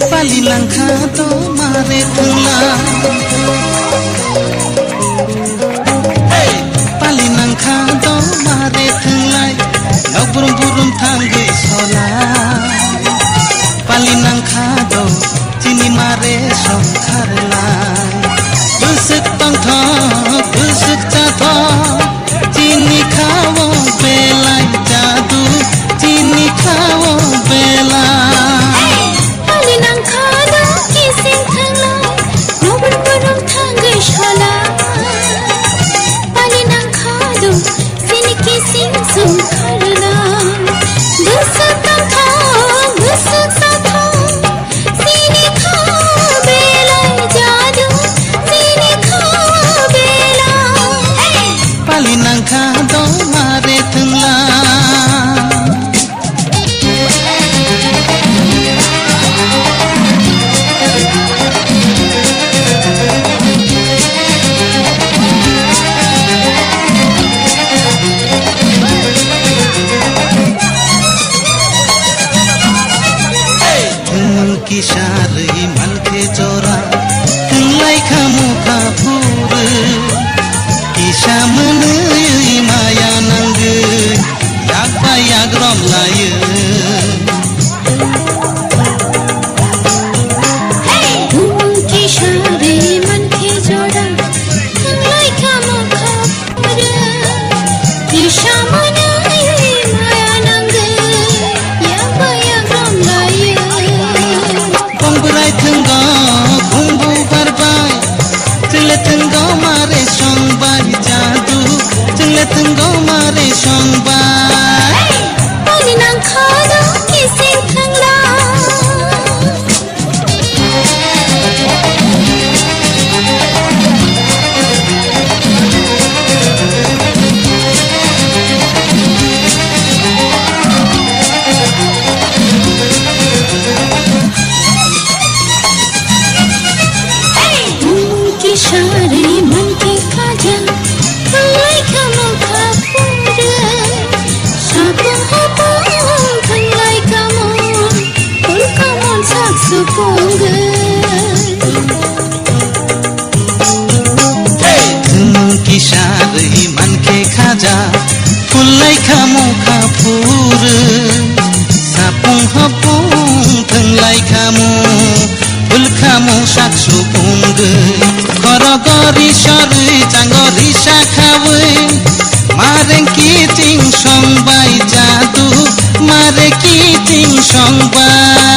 Pali langka to mare thula Pali langka to mare thula Nok burum burum thangge sola Pali langka to chini mare songkharla Busuk tong tho busuk cha tho chini khawo belai jadu chini khawo belai Kisari manke jora Tunglai kamu kapur Kisah menui maya nangge Yak bayak rom laya Kisari manke jora Tunglai kamu kapur Kisah menui maya nangge Yak bayak rom laya Berai tenggo bumbu barbai Cile tenggo mare songbai jadu Cile tenggo mare songbai Pani nang khado kising thangla Kisari manke kaja Tunglai kamu kapur Sapung hapung Tunglai kamu Pul kamu sak supung Kisari manke kaja Tunglai kamu kapur Sapung hapung Tunglai kamu Pul kamu sak supung Korogori sori canggori sakhawe Mareng kiting songbai jadu Mare kiting songbai